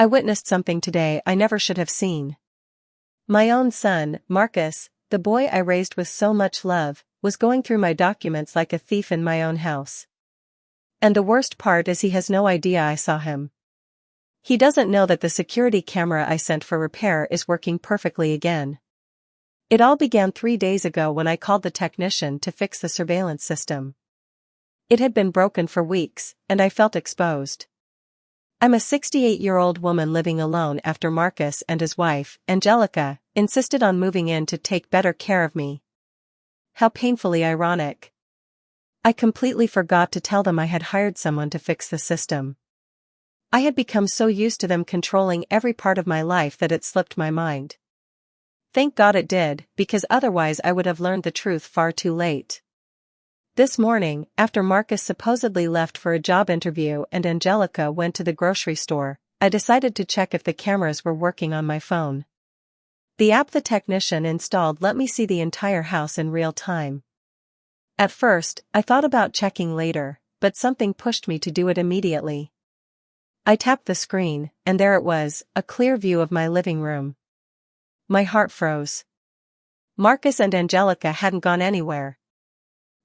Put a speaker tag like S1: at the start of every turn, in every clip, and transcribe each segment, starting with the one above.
S1: I witnessed something today I never should have seen. My own son, Marcus, the boy I raised with so much love, was going through my documents like a thief in my own house. And the worst part is he has no idea I saw him. He doesn't know that the security camera I sent for repair is working perfectly again. It all began 3 days ago when I called the technician to fix the surveillance system. It had been broken for weeks, and I felt exposed. I'm a 68-year-old woman living alone after Marcus and his wife, Angelica, insisted on moving in to take better care of me. How painfully ironic. I completely forgot to tell them I had hired someone to fix the system. I had become so used to them controlling every part of my life that it slipped my mind. Thank God it did, because otherwise I would have learned the truth far too late. This morning, after Marcus supposedly left for a job interview and Angelica went to the grocery store, I decided to check if the cameras were working on my phone. The app the technician installed let me see the entire house in real time. At first, I thought about checking later, but something pushed me to do it immediately. I tapped the screen, and there it was, a clear view of my living room. My heart froze. Marcus and Angelica hadn't gone anywhere.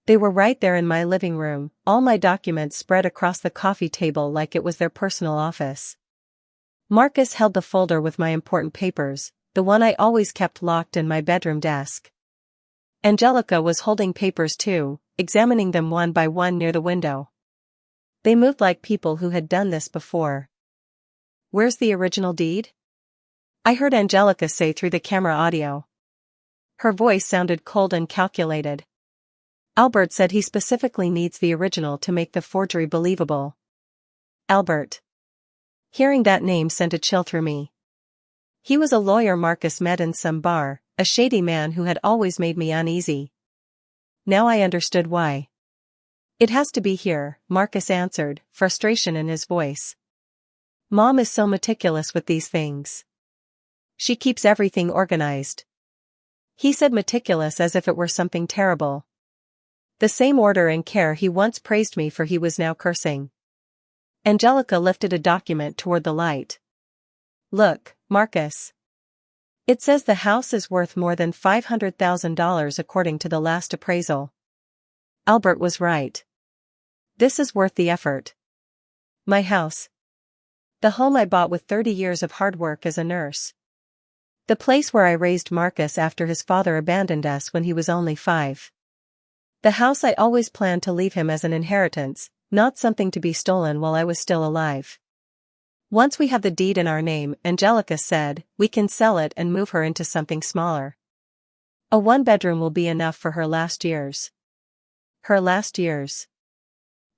S1: They were right there in my living room, all my documents spread across the coffee table like it was their personal office. Marcus held the folder with my important papers, the one I always kept locked in my bedroom desk. Angelica was holding papers too, examining them one by one near the window. They moved like people who had done this before. "Where's the original deed?" I heard Angelica say through the camera audio. Her voice sounded cold and calculated. "Albert said he specifically needs the original to make the forgery believable." Albert. Hearing that name sent a chill through me. He was a lawyer Marcus met in some bar, a shady man who had always made me uneasy. Now I understood why. "It has to be here," Marcus answered, frustration in his voice. "Mom is so meticulous with these things. She keeps everything organized." He said meticulous as if it were something terrible. The same order and care he once praised me for he was now cursing. Angelica lifted a document toward the light. "Look, Marcus. It says the house is worth more than $500,000 according to the last appraisal." Albert was right. This is worth the effort. My house. The home I bought with 30 years of hard work as a nurse. The place where I raised Marcus after his father abandoned us when he was only 5. The house I always planned to leave him as an inheritance, not something to be stolen while I was still alive. Once we have the deed in our name, Angelica said, we can sell it and move her into something smaller. A 1-bedroom will be enough for her last years. Her last years.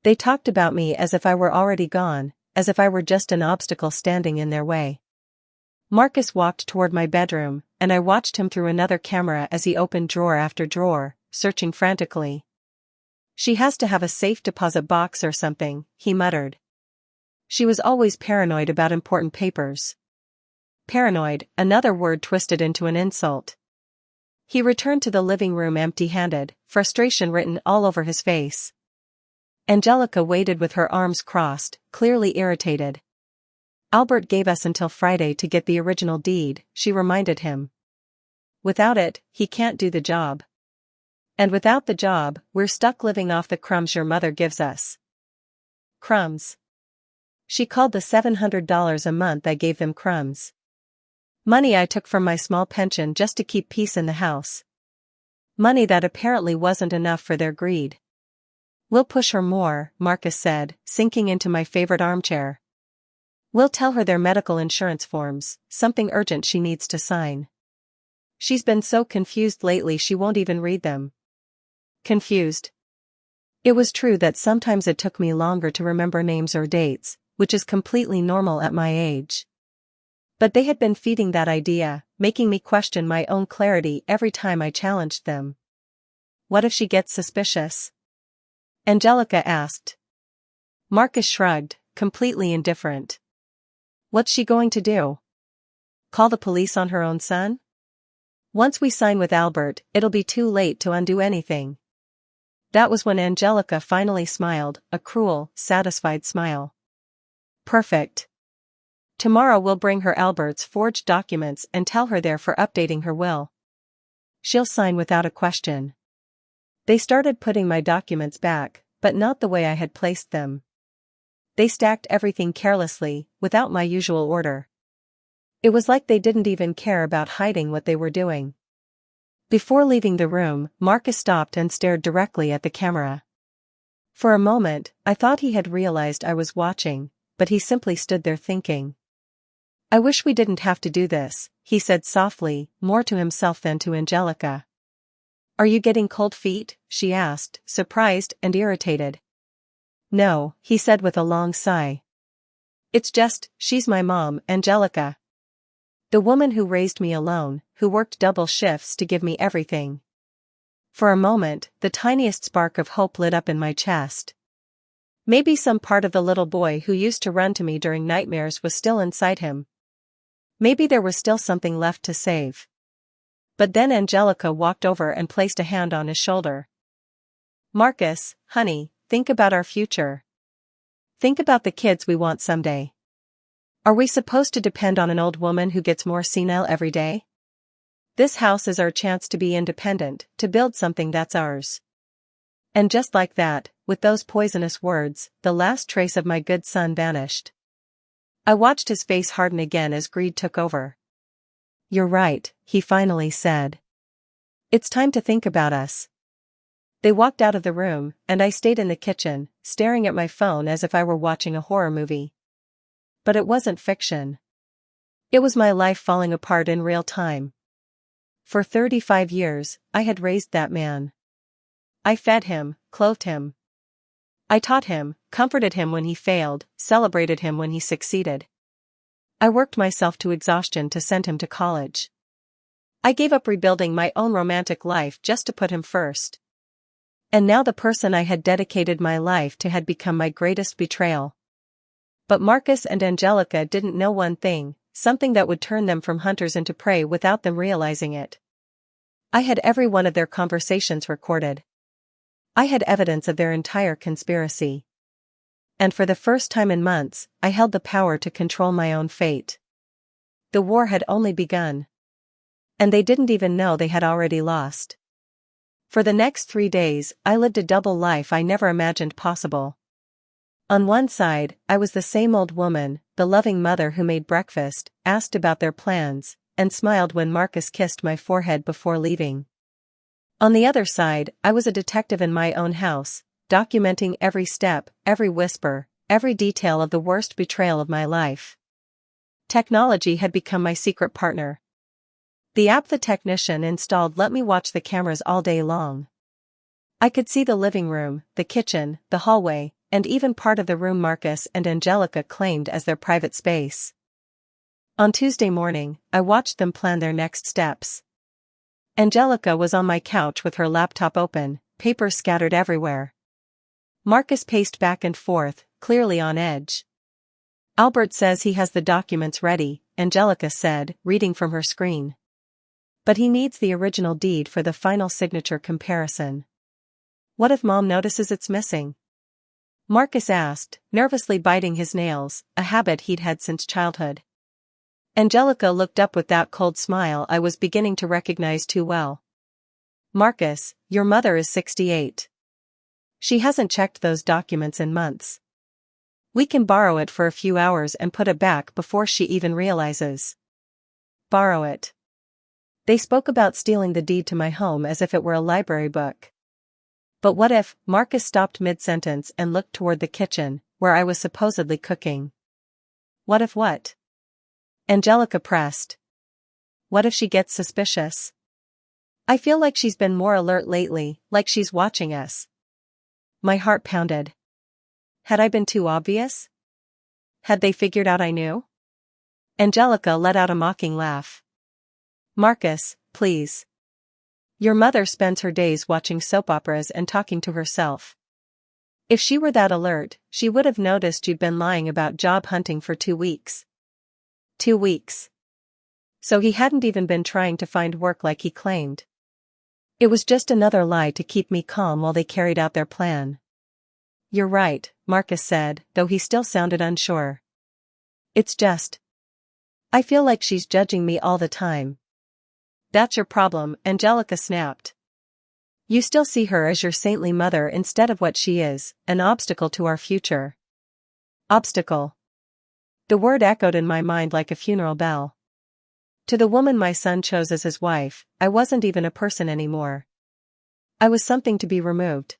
S1: They talked about me as if I were already gone, as if I were just an obstacle standing in their way. Marcus walked toward my bedroom, and I watched him through another camera as he opened drawer after drawer, searching frantically. "She has to have a safe deposit box or something," he muttered. "She was always paranoid about important papers." Paranoid, another word twisted into an insult. He returned to the living room empty-handed, frustration written all over his face. Angelica waited with her arms crossed, clearly irritated. "Albert gave us until Friday to get the original deed," she reminded him. "Without it, he can't do the job. And without the job, we're stuck living off the crumbs your mother gives us." Crumbs. She called the $700 a month I gave them crumbs. Money I took from my small pension just to keep peace in the house. Money that apparently wasn't enough for their greed. "We'll push her more," Marcus said, sinking into my favorite armchair. "We'll tell her their medical insurance forms, something urgent she needs to sign. She's been so confused lately she won't even read them." Confused. It was true that sometimes it took me longer to remember names or dates, which is completely normal at my age. But they had been feeding that idea, making me question my own clarity every time I challenged them. "What if she gets suspicious?" Angelica asked. Marcus shrugged, completely indifferent. "What's she going to do? Call the police on her own son? Once we sign with Albert, it'll be too late to undo anything." That was when Angelica finally smiled, a cruel, satisfied smile. "Perfect. Tomorrow we'll bring her Albert's forged documents and tell her they're for updating her will. She'll sign without a question. They started putting my documents back, but not the way I had placed them. They stacked everything carelessly, without my usual order. It was like they didn't even care about hiding what they were doing. Before leaving the room, Marcus stopped and stared directly at the camera. For a moment, I thought he had realized I was watching, but he simply stood there thinking. "I wish we didn't have to do this," he said softly, more to himself than to Angelica. "Are you getting cold feet?" she asked, surprised and irritated. "No," he said with a long sigh. "It's just, she's my mom, Angelica. The woman who raised me alone, who worked double shifts to give me everything." For a moment, the tiniest spark of hope lit up in my chest. Maybe some part of the little boy who used to run to me during nightmares was still inside him. Maybe there was still something left to save. But then Angelica walked over and placed a hand on his shoulder. "Marcus, honey, think about our future. Think about the kids we want someday. Are we supposed to depend on an old woman who gets more senile every day? This house is our chance to be independent, to build something that's ours." And just like that, with those poisonous words, the last trace of my good son vanished. I watched his face harden again as greed took over. "You're right," he finally said. "It's time to think about us." They walked out of the room, and I stayed in the kitchen, staring at my phone as if I were watching a horror movie. But it wasn't fiction. It was my life falling apart in real time. For 35 years, I had raised that man. I fed him, clothed him. I taught him, comforted him when he failed, celebrated him when he succeeded. I worked myself to exhaustion to send him to college. I gave up rebuilding my own romantic life just to put him first. And now the person I had dedicated my life to had become my greatest betrayal. But Marcus and Angelica didn't know one thing, something that would turn them from hunters into prey without them realizing it. I had every one of their conversations recorded. I had evidence of their entire conspiracy. And for the first time in months, I held the power to control my own fate. The war had only begun. And they didn't even know they had already lost. For the next 3 days, I lived a double life I never imagined possible. On one side, I was the same old woman, the loving mother who made breakfast, asked about their plans, and smiled when Marcus kissed my forehead before leaving. On the other side, I was a detective in my own house, documenting every step, every whisper, every detail of the worst betrayal of my life. Technology had become my secret partner. The app the technician installed let me watch the cameras all day long. I could see the living room, the kitchen, the hallway, and even part of the room Marcus and Angelica claimed as their private space. On Tuesday morning, I watched them plan their next steps. Angelica was on my couch with her laptop open, papers scattered everywhere. Marcus paced back and forth, clearly on edge. "Albert says he has the documents ready," Angelica said, reading from her screen. "But he needs the original deed for the final signature comparison." "What if Mom notices it's missing?" Marcus asked, nervously biting his nails, a habit he'd had since childhood. Angelica looked up with that cold smile I was beginning to recognize too well. "Marcus, your mother is 68. She hasn't checked those documents in months. We can borrow it for a few hours and put it back before she even realizes." Borrow it. They spoke about stealing the deed to my home as if it were a library book. But what if? Marcus stopped mid-sentence and looked toward the kitchen, where I was supposedly cooking. "What if what?" Angelica pressed. "What if she gets suspicious? I feel like she's been more alert lately, like she's watching us." My heart pounded. Had I been too obvious? Had they figured out I knew? Angelica let out a mocking laugh. "Marcus, please. Your mother spends her days watching soap operas and talking to herself. If she were that alert, she would have noticed you'd been lying about job hunting for 2 weeks. 2 weeks. So he hadn't even been trying to find work like he claimed. It was just another lie to keep me calm while they carried out their plan." "You're right," Marcus said, though he still sounded unsure. "It's just, I feel like she's judging me all the time. That's your problem, Angelica snapped. You still see her as your saintly mother instead of what she is, an obstacle to our future. Obstacle. The word echoed in my mind like a funeral bell. To the woman my son chose as his wife, I wasn't even a person anymore. I was something to be removed.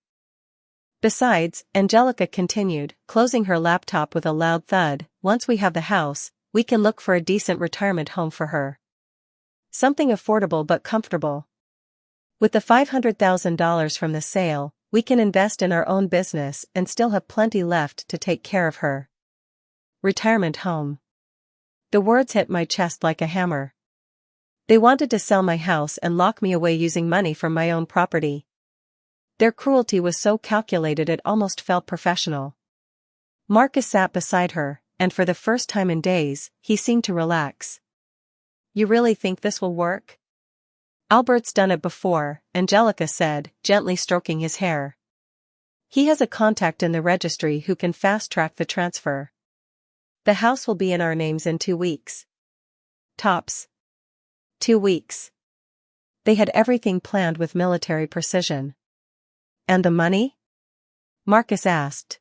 S1: Besides, Angelica continued, closing her laptop with a loud thud, once we have the house, we can look for a decent retirement home for her. Something affordable but comfortable. With the $500,000 from the sale, we can invest in our own business and still have plenty left to take care of her. Retirement home. The words hit my chest like a hammer. They wanted to sell my house and lock me away using money from my own property. Their cruelty was so calculated it almost felt professional. Marcus sat beside her, and for the first time in days, he seemed to relax. You really think this will work? Albert's done it before, Angelica said, gently stroking his hair. He has a contact in the registry who can fast-track the transfer. The house will be in our names in 2 weeks. Tops. 2 weeks. They had everything planned with military precision. And the money? Marcus asked.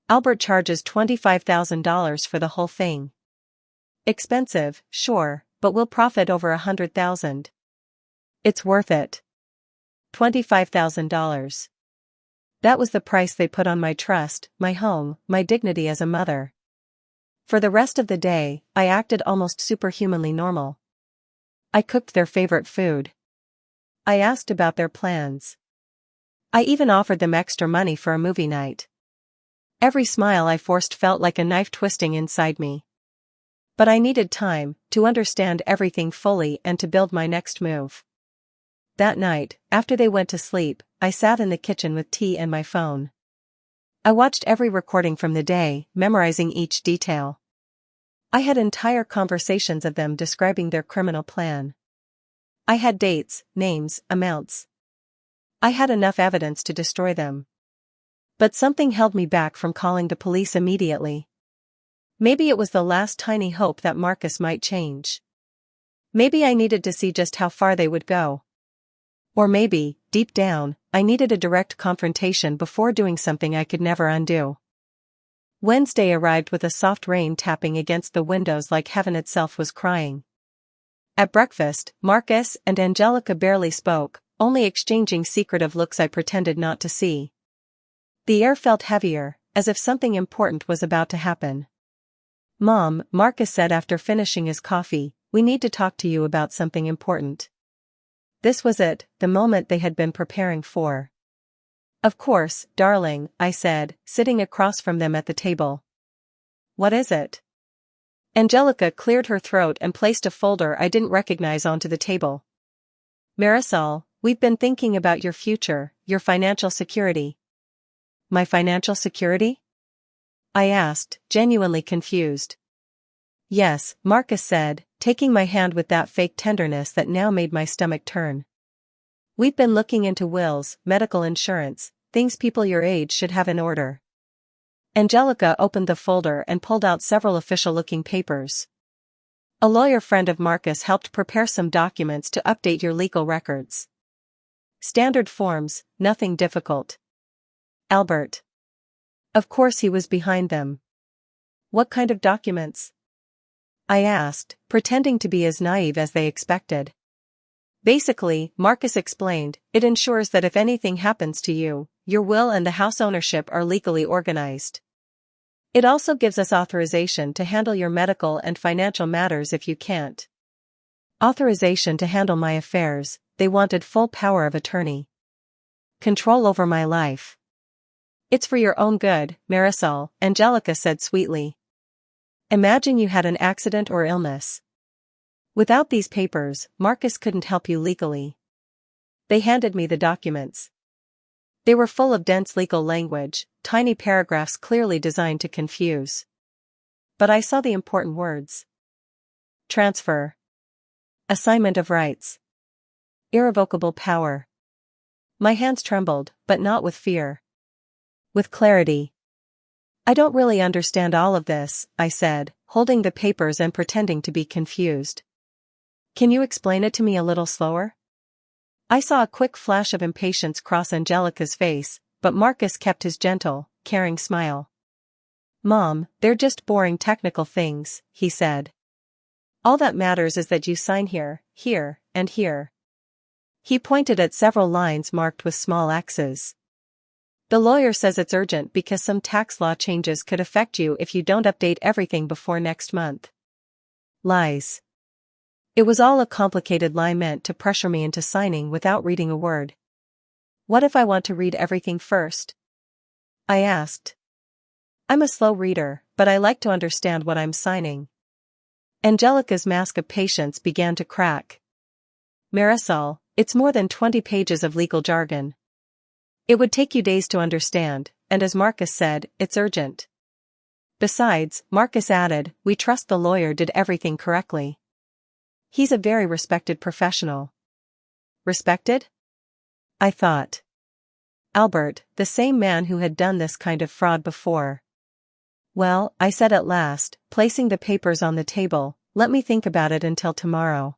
S1: Albert charges $25,000 for the whole thing. Expensive, sure, but we'll profit over $100,000. It's worth it. $25,000. That was the price they put on my trust, my home, my dignity as a mother. For the rest of the day, I acted almost superhumanly normal. I cooked their favorite food. I asked about their plans. I even offered them extra money for a movie night. Every smile I forced felt like a knife twisting inside me. But I needed time to understand everything fully and to build my next move. That night, after they went to sleep, I sat in the kitchen with tea and my phone. I watched every recording from the day, memorizing each detail. I had entire conversations of them describing their criminal plan. I had dates, names, amounts. I had enough evidence to destroy them. But something held me back from calling the police immediately. Maybe it was the last tiny hope that Marcus might change. Maybe I needed to see just how far they would go. Or maybe, deep down, I needed a direct confrontation before doing something I could never undo. Wednesday arrived with a soft rain tapping against the windows like heaven itself was crying. At breakfast, Marcus and Angelica barely spoke, only exchanging secretive looks I pretended not to see. The air felt heavier, as if something important was about to happen. Mom, Marcus said after finishing his coffee, we need to talk to you about something important. This was it, the moment they had been preparing for. Of course, darling, I said, sitting across from them at the table. What is it? Angelica cleared her throat and placed a folder I didn't recognize onto the table. Marisol, we've been thinking about your future, your financial security. My financial security? I asked, genuinely confused. Yes, Marcus said, taking my hand with that fake tenderness that now made my stomach turn. We've been looking into wills, medical insurance, things people your age should have in order. Angelica opened the folder and pulled out several official-looking papers. A lawyer friend of Marcus helped prepare some documents to update your legal records. Standard forms, nothing difficult. Albert. Of course he was behind them. What kind of documents? I asked, pretending to be as naive as they expected. Basically, Marcus explained, it ensures that if anything happens to you, your will and the house ownership are legally organized. It also gives us authorization to handle your medical and financial matters if you can't. Authorization to handle my affairs, they wanted full power of attorney. Control over my life. It's for your own good, Marisol, Angelica said sweetly. Imagine you had an accident or illness. Without these papers, Marcus couldn't help you legally. They handed me the documents. They were full of dense legal language, tiny paragraphs clearly designed to confuse. But I saw the important words. Transfer. Assignment of rights. Irrevocable power. My hands trembled, but not with fear. With clarity. I don't really understand all of this, I said, holding the papers and pretending to be confused. "Can you explain it to me a little slower?" I saw a quick flash of impatience cross Angelica's face, but Marcus kept his gentle, caring smile. "Mom, they're just boring technical things," he said. "All that matters is that you sign here, here, and here." He pointed at several lines marked with small X's. "The lawyer says it's urgent because some tax law changes could affect you if you don't update everything before next month." Lies. It was all a complicated lie meant to pressure me into signing without reading a word. "What if I want to read everything first?" I asked. "I'm a slow reader, but I like to understand what I'm signing." Angelica's mask of patience began to crack. "Marisol, it's more than 20 pages of legal jargon. It would take you days to understand, and as Marcus said, it's urgent. Besides," Marcus added, "we trust the lawyer did everything correctly. He's a very respected professional." Respected? I thought. Albert, the same man who had done this kind of fraud before. "Well," I said at last, placing the papers on the table, "let me think about it until tomorrow.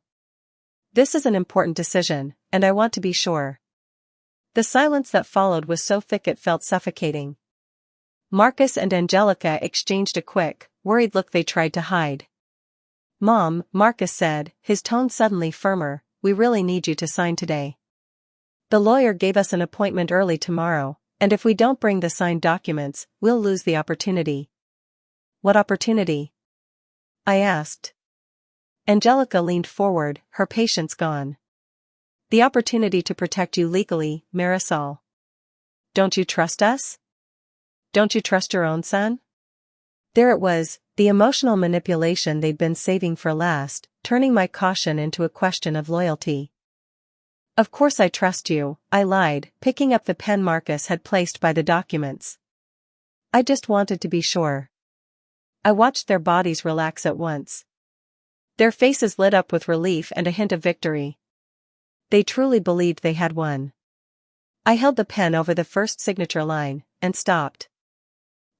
S1: This is an important decision, and I want to be sure." The silence that followed was so thick it felt suffocating. Marcus and Angelica exchanged a quick, worried look they tried to hide. "Mom," Marcus said, his tone suddenly firmer, "we really need you to sign today. The lawyer gave us an appointment early tomorrow, and if we don't bring the signed documents, we'll lose the opportunity." "What opportunity?" I asked. Angelica leaned forward, her patience gone. "The opportunity to protect you legally, Marisol. Don't you trust us? Don't you trust your own son?" There it was, the emotional manipulation they'd been saving for last, turning my caution into a question of loyalty. "Of course I trust you," I lied, picking up the pen Marcus had placed by the documents. "I just wanted to be sure." I watched their bodies relax at once. Their faces lit up with relief and a hint of victory. They truly believed they had won. I held the pen over the first signature line, and stopped.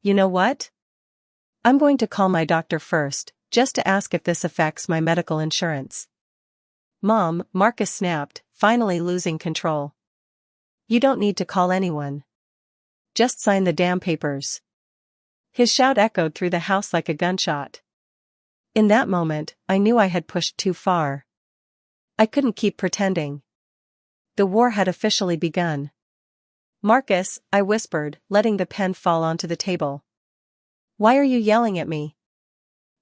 S1: "You know what? I'm going to call my doctor first, just to ask if this affects my medical insurance." "Mom," Marcus snapped, finally losing control. "You don't need to call anyone. Just sign the damn papers." His shout echoed through the house like a gunshot. In that moment, I knew I had pushed too far. I couldn't keep pretending. The war had officially begun. "Marcus," I whispered, letting the pen fall onto the table. "Why are you yelling at me?"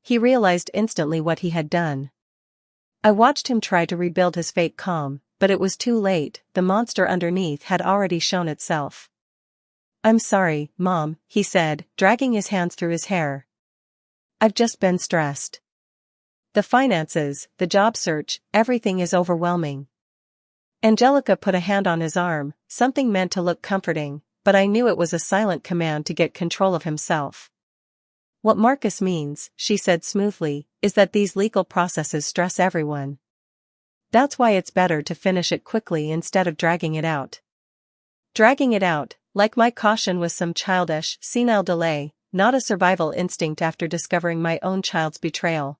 S1: He realized instantly what he had done. I watched him try to rebuild his fake calm, but it was too late, the monster underneath had already shown itself. "I'm sorry, Mom," he said, dragging his hands through his hair. "I've just been stressed. The finances, the job search, everything is overwhelming." Angelica put a hand on his arm, something meant to look comforting, but I knew it was a silent command to get control of himself. "What Marcus means," she said smoothly, "is that these legal processes stress everyone. That's why it's better to finish it quickly instead of dragging it out." Dragging it out, like my caution was some childish, senile delay, not a survival instinct after discovering my own child's betrayal.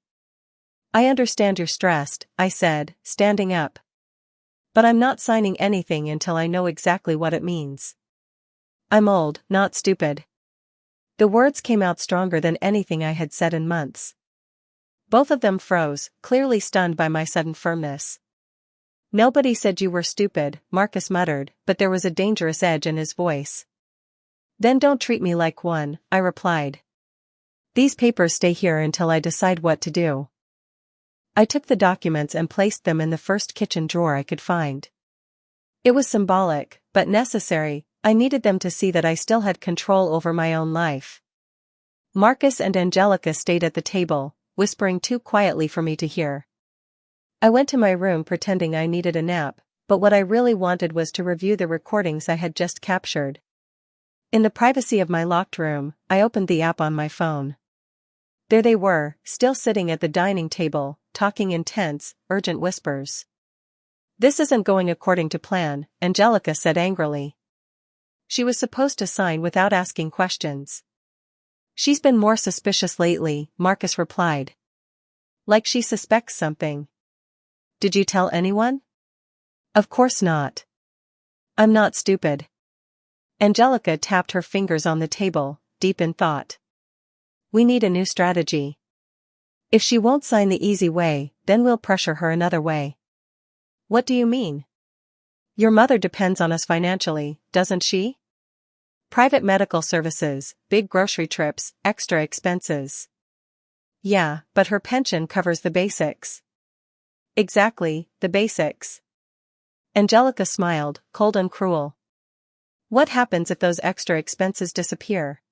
S1: "I understand you're stressed," I said, standing up. "But I'm not signing anything until I know exactly what it means. I'm old, not stupid." The words came out stronger than anything I had said in months. Both of them froze, clearly stunned by my sudden firmness. "Nobody said you were stupid," Marcus muttered, but there was a dangerous edge in his voice. "Then don't treat me like one," I replied. "These papers stay here until I decide what to do." I took the documents and placed them in the first kitchen drawer I could find. It was symbolic, but necessary. I needed them to see that I still had control over my own life. Marcus and Angelica stayed at the table, whispering too quietly for me to hear. I went to my room pretending I needed a nap, but what I really wanted was to review the recordings I had just captured. In the privacy of my locked room, I opened the app on my phone. There they were, still sitting at the dining table, talking in tense, urgent whispers. "This isn't going according to plan," Angelica said angrily. She was supposed to sign without asking questions. She's been more suspicious lately, Marcus replied. Like she suspects something. Did you tell anyone? Of course not. I'm not stupid. Angelica tapped her fingers on the table, deep in thought. We need a new strategy. If she won't sign the easy way, then we'll pressure her another way. What do you mean? Your mother depends on us financially, doesn't she? Private medical services, big grocery trips, extra expenses. Yeah, but her pension covers the basics. Exactly, the basics. Angelica smiled, cold and cruel. What happens if those extra expenses disappear?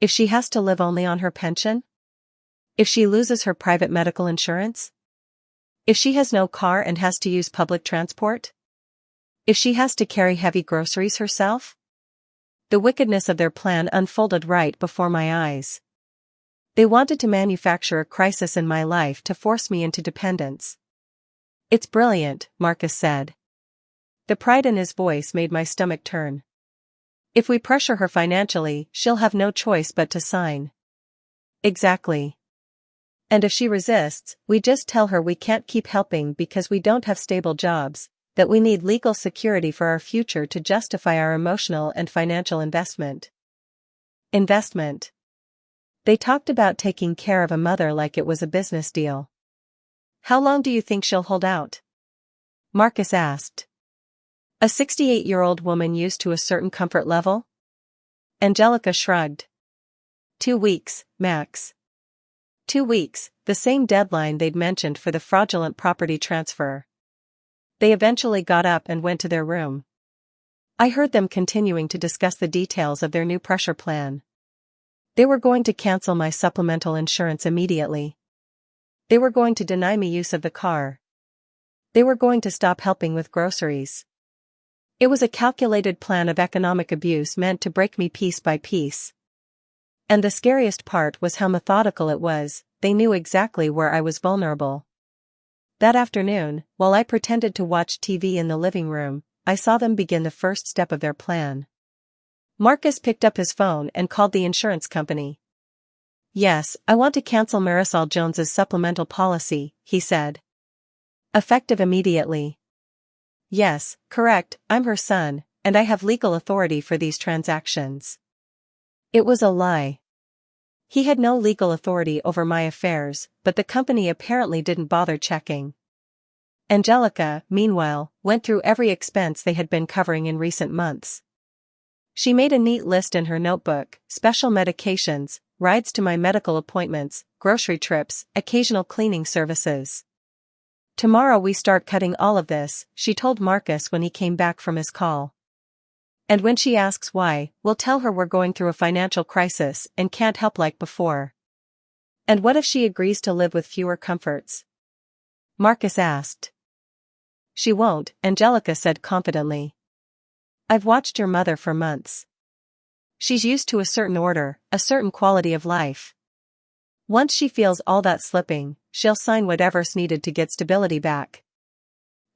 S1: If she has to live only on her pension? If she loses her private medical insurance? If she has no car and has to use public transport? If she has to carry heavy groceries herself? The wickedness of their plan unfolded right before my eyes. They wanted to manufacture a crisis in my life to force me into dependence. It's brilliant, Marcus said. The pride in his voice made my stomach turn. If we pressure her financially, she'll have no choice but to sign. Exactly. And if she resists, we just tell her we can't keep helping because we don't have stable jobs, that we need legal security for our future to justify our emotional and financial investment. Investment. They talked about taking care of a mother like it was a business deal. How long do you think she'll hold out? Marcus asked. A 68-year-old woman used to a certain comfort level? Angelica shrugged. 2 weeks, max. 2 weeks, the same deadline they'd mentioned for the fraudulent property transfer. They eventually got up and went to their room. I heard them continuing to discuss the details of their new pressure plan. They were going to cancel my supplemental insurance immediately. They were going to deny me use of the car. They were going to stop helping with groceries. It was a calculated plan of economic abuse meant to break me piece by piece. And the scariest part was how methodical it was. They knew exactly where I was vulnerable. That afternoon, while I pretended to watch TV in the living room, I saw them begin the first step of their plan. Marcus picked up his phone and called the insurance company. Yes, I want to cancel Marisol Jones's supplemental policy, he said. Effective immediately. Yes, correct, I'm her son, and I have legal authority for these transactions. It was a lie. He had no legal authority over my affairs, but the company apparently didn't bother checking. Angelica, meanwhile, went through every expense they had been covering in recent months. She made a neat list in her notebook: special medications, rides to my medical appointments, grocery trips, occasional cleaning services. Tomorrow we start cutting all of this, she told Marcus when he came back from his call. And when she asks why, we'll tell her we're going through a financial crisis and can't help like before. And what if she agrees to live with fewer comforts? Marcus asked. She won't, Angelica said confidently. I've watched your mother for months. She's used to a certain order, a certain quality of life. Once she feels all that slipping, she'll sign whatever's needed to get stability back.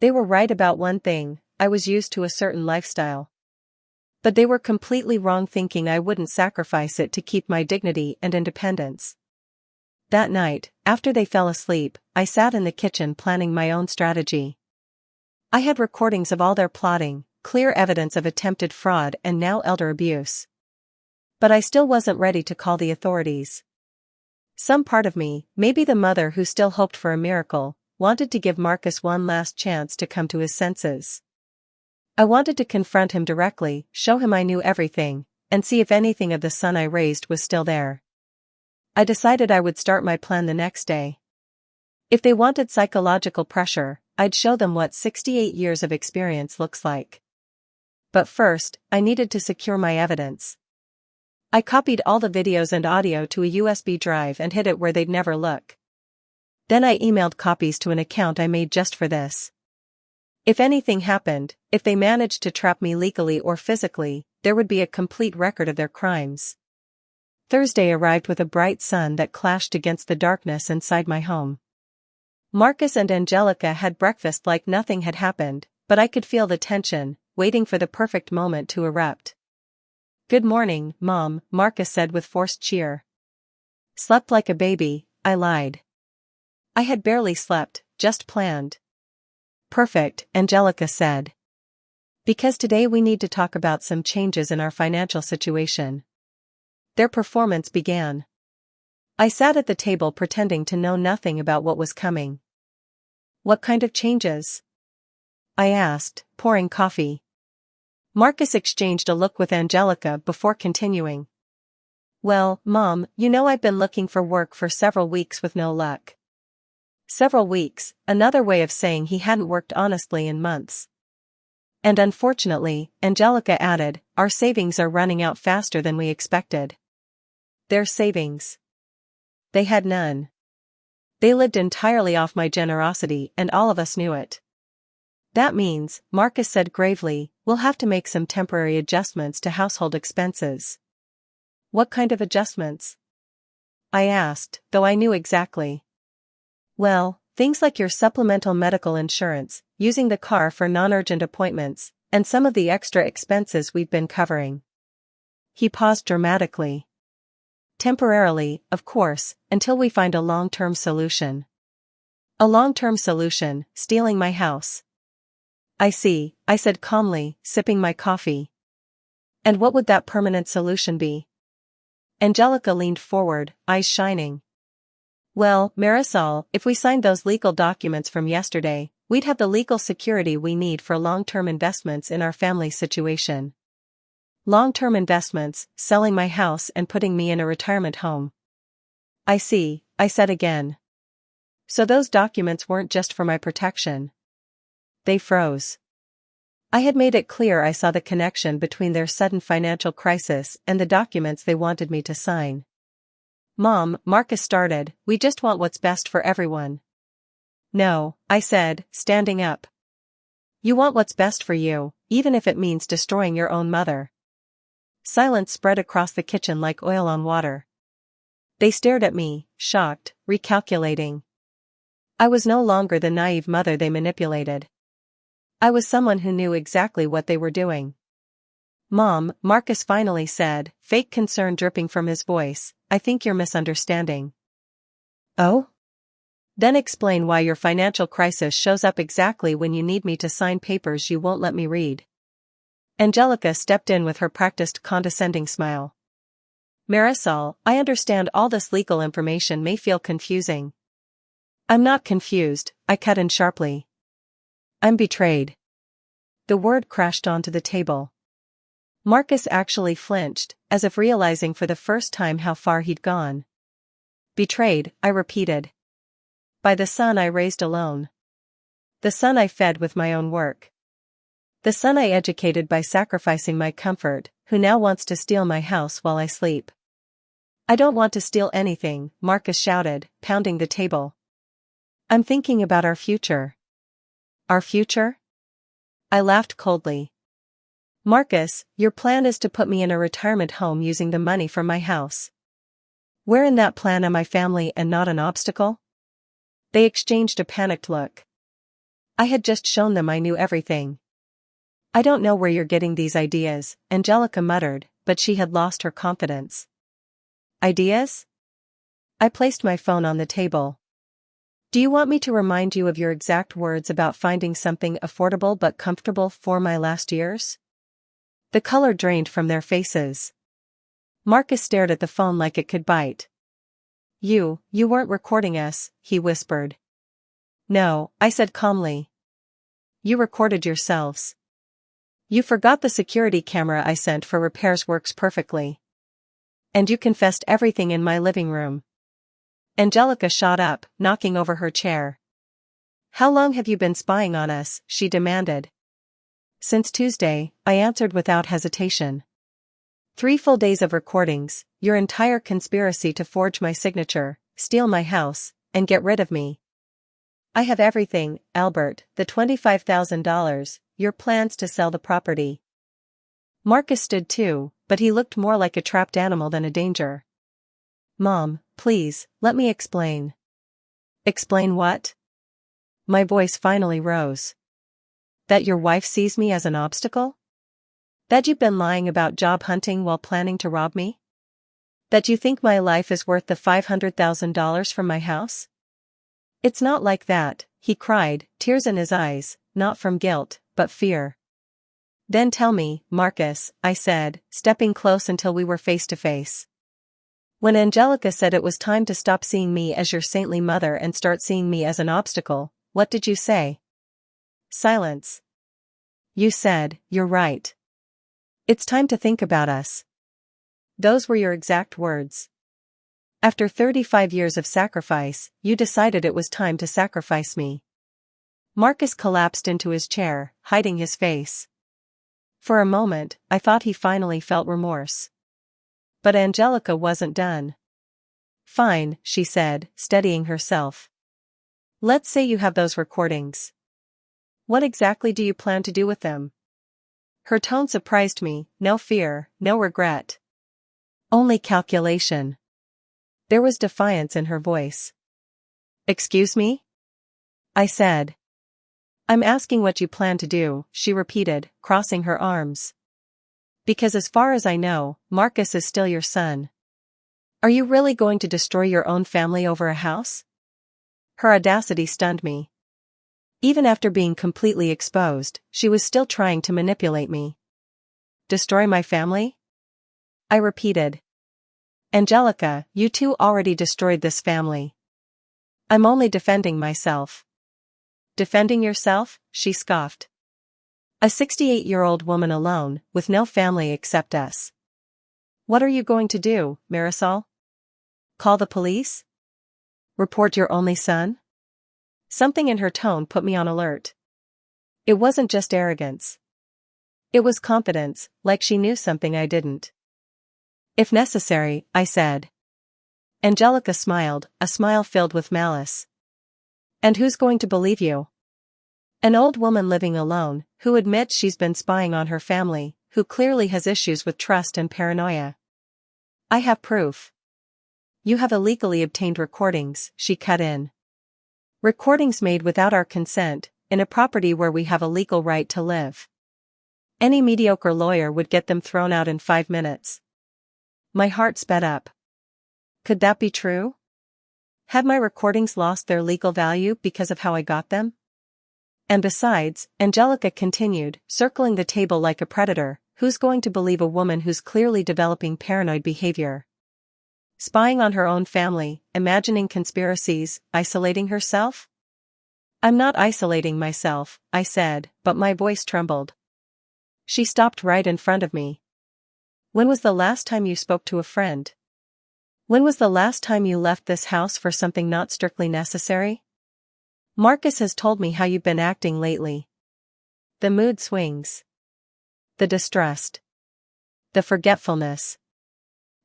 S1: They were right about one thing: I was used to a certain lifestyle. But they were completely wrong thinking I wouldn't sacrifice it to keep my dignity and independence. That night, after they fell asleep, I sat in the kitchen planning my own strategy. I had recordings of all their plotting, clear evidence of attempted fraud and now elder abuse. But I still wasn't ready to call the authorities. Some part of me, maybe the mother who still hoped for a miracle, wanted to give Marcus one last chance to come to his senses. I wanted to confront him directly, show him I knew everything, and see if anything of the son I raised was still there. I decided I would start my plan the next day. If they wanted psychological pressure, I'd show them what 68 years of experience looks like. But first, I needed to secure my evidence. I copied all the videos and audio to a USB drive and hid it where they'd never look. Then I emailed copies to an account I made just for this. If anything happened, if they managed to trap me legally or physically, there would be a complete record of their crimes. Thursday arrived with a bright sun that clashed against the darkness inside my home. Marcus and Angelica had breakfast like nothing had happened, but I could feel the tension, waiting for the perfect moment to erupt. Good morning, Mom, Marcus said with forced cheer. Slept like a baby, I lied. I had barely slept, just planned. Perfect, Angelica said. Because today we need to talk about some changes in our financial situation. Their performance began. I sat at the table pretending to know nothing about what was coming. What kind of changes? I asked, pouring coffee. Marcus exchanged a look with Angelica before continuing. Well, Mom, you know I've been looking for work for several weeks with no luck. Several weeks, another way of saying he hadn't worked honestly in months. And unfortunately, Angelica added, our savings are running out faster than we expected. Their savings. They had none. They lived entirely off my generosity and all of us knew it. That means, Marcus said gravely, we'll have to make some temporary adjustments to household expenses. What kind of adjustments? I asked, though I knew exactly. Well, things like your supplemental medical insurance, using the car for non-urgent appointments, and some of the extra expenses we've been covering. He paused dramatically. Temporarily, of course, until we find a long-term solution. A long-term solution, stealing my house. I see, I said calmly, sipping my coffee. And what would that permanent solution be? Angelica leaned forward, eyes shining. Well, Marisol, if we signed those legal documents from yesterday, we'd have the legal security we need for long-term investments in our family situation. Long-term investments, selling my house and putting me in a retirement home. I see, I said again. So those documents weren't just for my protection. They froze. I had made it clear I saw the connection between their sudden financial crisis and the documents they wanted me to sign. Mom, Marcus started, we just want what's best for everyone. No, I said, standing up. You want what's best for you, even if it means destroying your own mother. Silence spread across the kitchen like oil on water. They stared at me, shocked, recalculating. I was no longer the naive mother they manipulated. I was someone who knew exactly what they were doing. Mom, Marcus finally said, fake concern dripping from his voice, I think you're misunderstanding. Oh? Then explain why your financial crisis shows up exactly when you need me to sign papers you won't let me read. Angelica stepped in with her practiced condescending smile. Marisol, I understand all this legal information may feel confusing. I'm not confused, I cut in sharply. I'm betrayed. The word crashed onto the table. Marcus actually flinched, as if realizing for the first time how far he'd gone. Betrayed, I repeated. By the son I raised alone. The son I fed with my own work. The son I educated by sacrificing my comfort, who now wants to steal my house while I sleep. I don't want to steal anything, Marcus shouted, pounding the table. I'm thinking about our future. Our future? I laughed coldly. Marcus, your plan is to put me in a retirement home using the money from my house. Where in that plan am I family and not an obstacle? They exchanged a panicked look. I had just shown them I knew everything. I don't know where you're getting these ideas, Angelica muttered, but she had lost her confidence. Ideas? I placed my phone on the table. Do you want me to remind you of your exact words about finding something affordable but comfortable for my last years? The color drained from their faces. Marcus stared at the phone like it could bite. You weren't recording us, he whispered. No, I said calmly. You recorded yourselves. You forgot the security camera I sent for repairs works perfectly. And you confessed everything in my living room. Angelica shot up, knocking over her chair. How long have you been spying on us? She demanded. Since Tuesday, I answered without hesitation. 3 full days of recordings, your entire conspiracy to forge my signature, steal my house, and get rid of me. I have everything, Albert, the $25,000, your plans to sell the property. Marcus stood too, but he looked more like a trapped animal than a danger. Mom, please, let me explain. Explain what? My voice finally rose. That your wife sees me as an obstacle? That you've been lying about job hunting while planning to rob me? That you think my life is worth the $500,000 from my house? It's not like that, he cried, tears in his eyes, not from guilt, but fear. Then tell me, Marcus, I said, stepping close until we were face to face. When Angelica said it was time to stop seeing me as your saintly mother and start seeing me as an obstacle, what did you say? Silence. You said, you're right. It's time to think about us. Those were your exact words. After 35 years of sacrifice, you decided it was time to sacrifice me. Marcus collapsed into his chair, hiding his face. For a moment, I thought he finally felt remorse. But Angelica wasn't done. Fine, she said, steadying herself. Let's say you have those recordings. What exactly do you plan to do with them? Her tone surprised me, no fear, no regret. Only calculation. There was defiance in her voice. Excuse me? I said. I'm asking what you plan to do, she repeated, crossing her arms. Because as far as I know, Marcus is still your son. Are you really going to destroy your own family over a house? Her audacity stunned me. Even after being completely exposed, she was still trying to manipulate me. Destroy my family? I repeated. Angelica, you two already destroyed this family. I'm only defending myself. Defending yourself? She scoffed. A 68-year-old woman alone, with no family except us. What are you going to do, Marisol? Call the police? Report your only son? Something in her tone put me on alert. It wasn't just arrogance. It was confidence, like she knew something I didn't. If necessary, I said. Angelica smiled, a smile filled with malice. And who's going to believe you? An old woman living alone, who admits she's been spying on her family, who clearly has issues with trust and paranoia. I have proof. You have illegally obtained recordings, she cut in. Recordings made without our consent, in a property where we have a legal right to live. Any mediocre lawyer would get them thrown out in 5 minutes. My heart sped up. Could that be true? Had my recordings lost their legal value because of how I got them? And besides, Angelica continued, circling the table like a predator, who's going to believe a woman who's clearly developing paranoid behavior? Spying on her own family, imagining conspiracies, isolating herself? I'm not isolating myself, I said, but my voice trembled. She stopped right in front of me. When was the last time you spoke to a friend? When was the last time you left this house for something not strictly necessary? Marcus has told me how you've been acting lately. The mood swings. The distrust. The forgetfulness.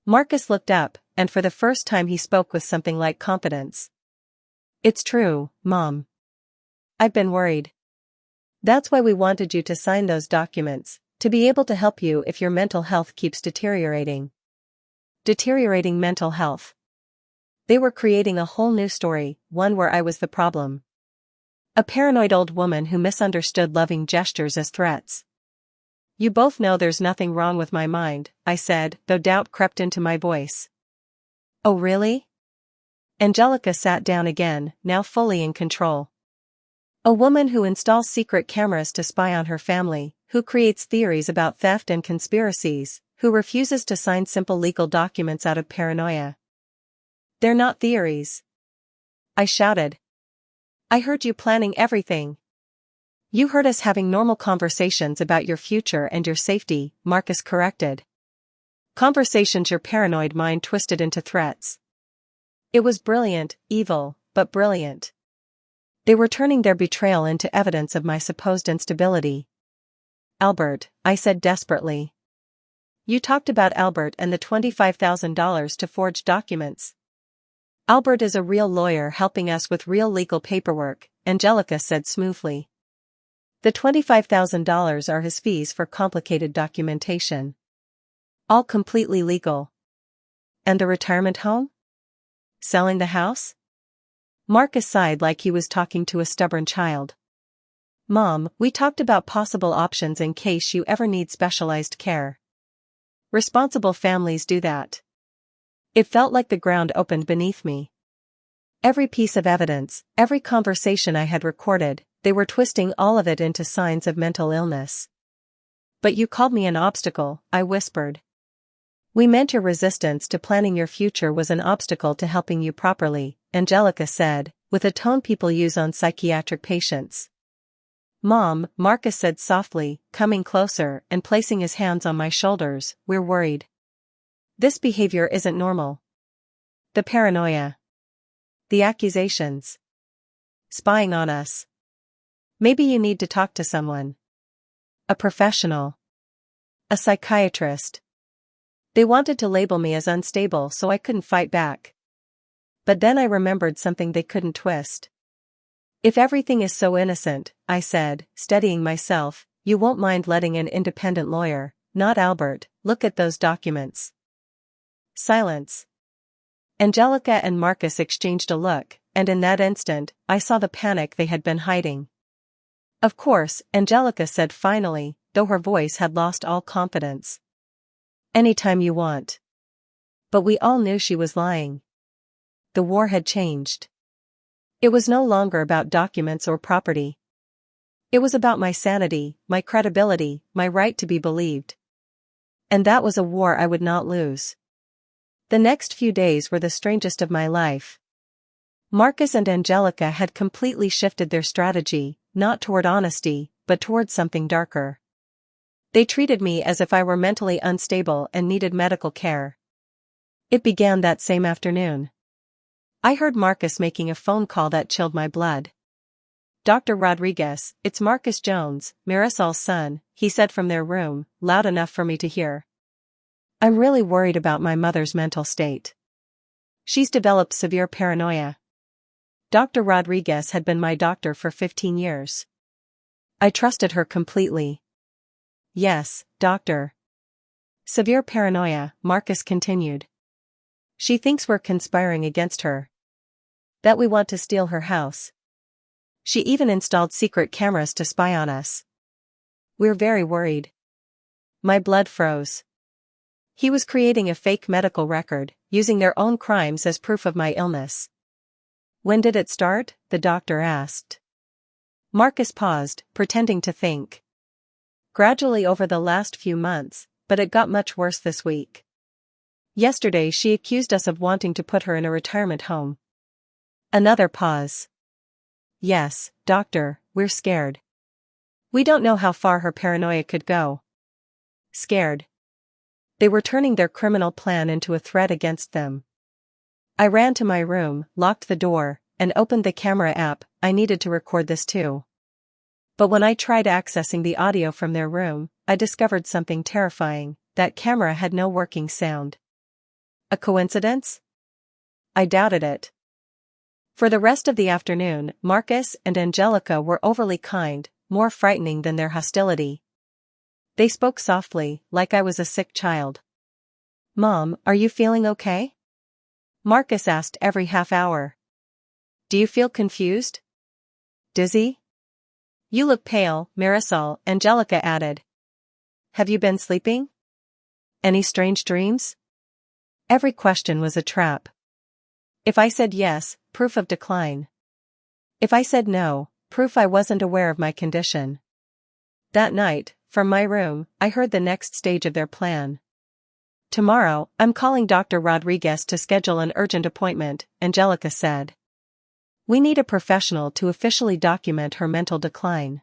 S1: Marcus looked up, and for the first time he spoke with something like confidence. It's true, Mom. I've been worried. That's why we wanted you to sign those documents, to be able to help you if your mental health keeps deteriorating. Deteriorating mental health. They were creating a whole new story, one where I was the problem. A paranoid old woman who misunderstood loving gestures as threats. You both know there's nothing wrong with my mind, I said, though doubt crept into my voice. Oh really? Angelica sat down again, now fully in control. A woman who installs secret cameras to spy on her family, who creates theories about theft and conspiracies, who refuses to sign simple legal documents out of paranoia. They're not theories. I shouted. I heard you planning everything. You heard us having normal conversations about your future and your safety, Marcus corrected. Conversations your paranoid mind twisted into threats. It was brilliant, evil, but brilliant. They were turning their betrayal into evidence of my supposed instability. Albert, I said desperately. You talked about Albert and the $25,000 to forge documents. Albert is a real lawyer helping us with real legal paperwork, Angelica said smoothly. The $25,000 are his fees for complicated documentation. All completely legal. And the retirement home? Selling the house? Marcus sighed like he was talking to a stubborn child. Mom, we talked about possible options in case you ever need specialized care. Responsible families do that. It felt like the ground opened beneath me. Every piece of evidence, every conversation I had recorded, they were twisting all of it into signs of mental illness. But you called me an obstacle, I whispered. We meant your resistance to planning your future was an obstacle to helping you properly, Angelica said, with a tone people use on psychiatric patients. Mom, Marcus said softly, coming closer and placing his hands on my shoulders, we're worried. This behavior isn't normal. The paranoia. The accusations. Spying on us. Maybe you need to talk to someone. A professional. A psychiatrist. They wanted to label me as unstable so I couldn't fight back. But then I remembered something they couldn't twist. If everything is so innocent, I said, steadying myself, you won't mind letting an independent lawyer, not Albert, look at those documents. Silence. Angelica and Marcus exchanged a look, and in that instant, I saw the panic they had been hiding. Of course, Angelica said finally, though her voice had lost all confidence. Anytime you want. But we all knew she was lying. The war had changed. It was no longer about documents or property. It was about my sanity, my credibility, my right to be believed. And that was a war I would not lose. The next few days were the strangest of my life. Marcus and Angelica had completely shifted their strategy, not toward honesty, but toward something darker. They treated me as if I were mentally unstable and needed medical care. It began that same afternoon. I heard Marcus making a phone call that chilled my blood. Dr. Rodriguez, it's Marcus Jones, Marisol's son, he said from their room, loud enough for me to hear. I'm really worried about my mother's mental state. She's developed severe paranoia. Dr. Rodriguez had been my doctor for 15 years. I trusted her completely. Yes, doctor. Severe paranoia, Marcus continued. She thinks we're conspiring against her. That we want to steal her house. She even installed secret cameras to spy on us. We're very worried. My blood froze. He was creating a fake medical record, using their own crimes as proof of my illness. When did it start? The doctor asked. Marcus paused, pretending to think. Gradually over the last few months, but it got much worse this week. Yesterday she accused us of wanting to put her in a retirement home. Another pause. Yes, doctor, we're scared. We don't know how far her paranoia could go. Scared. They were turning their criminal plan into a threat against them. I ran to my room, locked the door, and opened the camera app. I needed to record this too. But when I tried accessing the audio from their room, I discovered something terrifying. That camera had no working sound. A coincidence? I doubted it. For the rest of the afternoon, Marcus and Angelica were overly kind, more frightening than their hostility. They spoke softly, like I was a sick child. Mom, are you feeling okay? Marcus asked every half hour. Do you feel confused? Dizzy? You look pale, Marisol, Angelica added. Have you been sleeping? Any strange dreams? Every question was a trap. If I said yes, proof of decline. If I said no, proof I wasn't aware of my condition. That night, from my room, I heard the next stage of their plan. Tomorrow, I'm calling Dr. Rodriguez to schedule an urgent appointment, Angelica said. We need a professional to officially document her mental decline.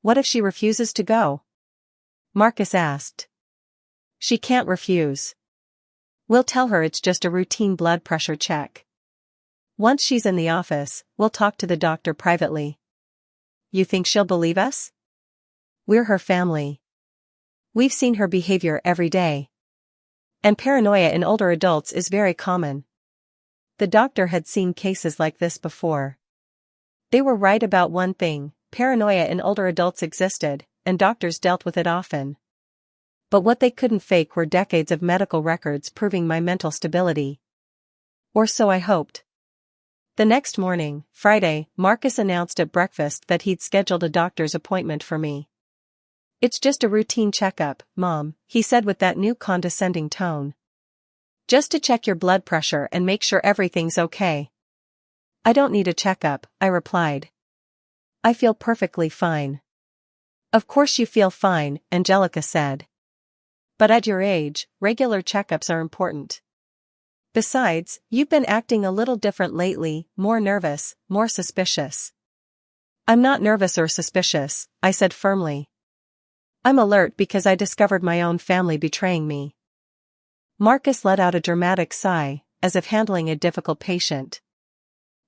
S1: What if she refuses to go? Marcus asked. She can't refuse. We'll tell her it's just a routine blood pressure check. Once she's in the office, we'll talk to the doctor privately. You think she'll believe us? We're her family. We've seen her behavior every day. And paranoia in older adults is very common. The doctor had seen cases like this before. They were right about one thing, paranoia in older adults existed, and doctors dealt with it often. But what they couldn't fake were decades of medical records proving my mental stability. Or so I hoped. The next morning, Friday, Marcus announced at breakfast that he'd scheduled a doctor's appointment for me. "It's just a routine checkup, Mom," he said with that new condescending tone. "Just to check your blood pressure and make sure everything's okay." "I don't need a checkup," I replied. "I feel perfectly fine." "Of course you feel fine," Angelica said. "But at your age, regular checkups are important. Besides, you've been acting a little different lately, more nervous, more suspicious." "I'm not nervous or suspicious," I said firmly. "I'm alert because I discovered my own family betraying me." Marcus let out a dramatic sigh, as if handling a difficult patient.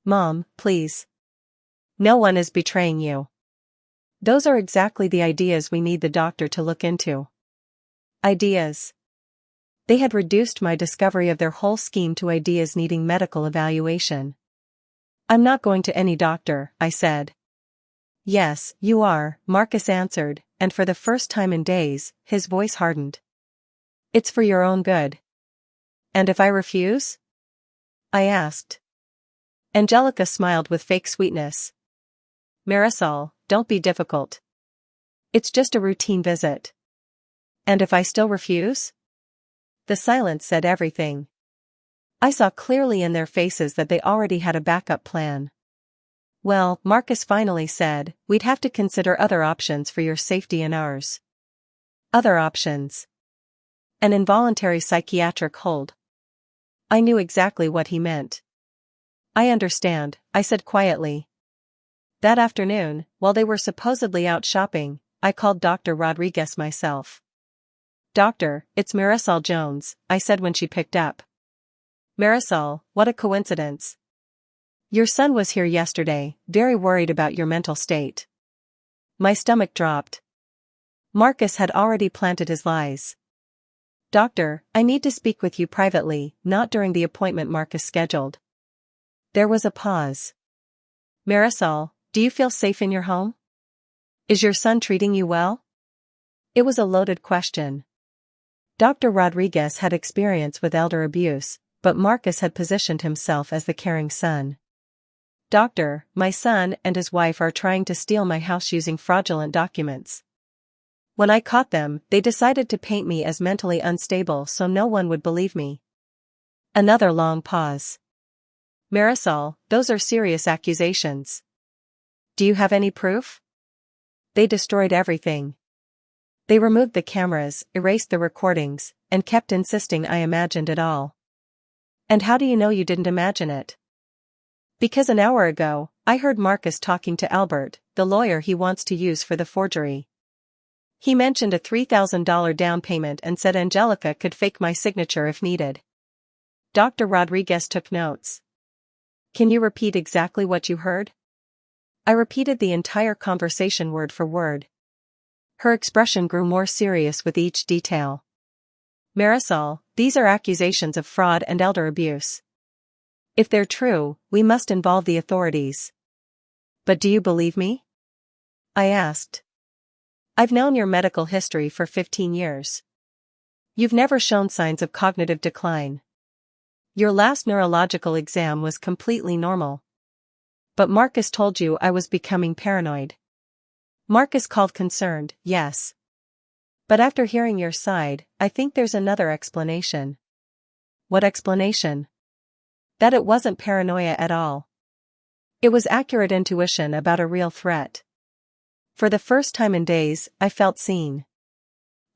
S1: "Mom, please. No one is betraying you. Those are exactly the ideas we need the doctor to look into." Ideas. They had reduced my discovery of their whole scheme to ideas needing medical evaluation. "I'm not going to any doctor," I said. "Yes, you are," Marcus answered, and for the first time in days, his voice hardened. "It's for your own good." "And if I refuse?" I asked. Angelica smiled with fake sweetness. "Marisol, don't be difficult. It's just a routine visit." "And if I still refuse?" The silence said everything. I saw clearly in their faces that they already had a backup plan. "Well," Marcus finally said, "we'd have to consider other options for your safety and ours." Other options. An involuntary psychiatric hold. I knew exactly what he meant. "I understand," I said quietly. That afternoon, while they were supposedly out shopping, I called Dr. Rodriguez myself. "Doctor, it's Marisol Jones," I said when she picked up. "Marisol, what a coincidence. Your son was here yesterday, very worried about your mental state." My stomach dropped. Marcus had already planted his lies. "Doctor, I need to speak with you privately, not during the appointment Marcus scheduled." There was a pause. "Marisol, do you feel safe in your home? Is your son treating you well?" It was a loaded question. Dr. Rodriguez had experience with elder abuse, but Marcus had positioned himself as the caring son. "Doctor, my son and his wife are trying to steal my house using fraudulent documents. When I caught them, they decided to paint me as mentally unstable so no one would believe me." Another long pause. "Marisol, those are serious accusations. Do you have any proof?" "They destroyed everything. They removed the cameras, erased the recordings, and kept insisting I imagined it all." "And how do you know you didn't imagine it?" "Because an hour ago, I heard Marcus talking to Albert, the lawyer he wants to use for the forgery. He mentioned a $3,000 down payment and said Angelica could fake my signature if needed." Dr. Rodriguez took notes. "Can you repeat exactly what you heard?" I repeated the entire conversation word for word. Her expression grew more serious with each detail. "Marisol, these are accusations of fraud and elder abuse. If they're true, we must involve the authorities." "But do you believe me?" I asked. "I've known your medical history for 15 years. You've never shown signs of cognitive decline. Your last neurological exam was completely normal. But Marcus told you I was becoming paranoid." Marcus called concerned, "Yes. But after hearing your side, I think there's another explanation." "What explanation?" "That it wasn't paranoia at all. It was accurate intuition about a real threat. For the first time in days, I felt seen.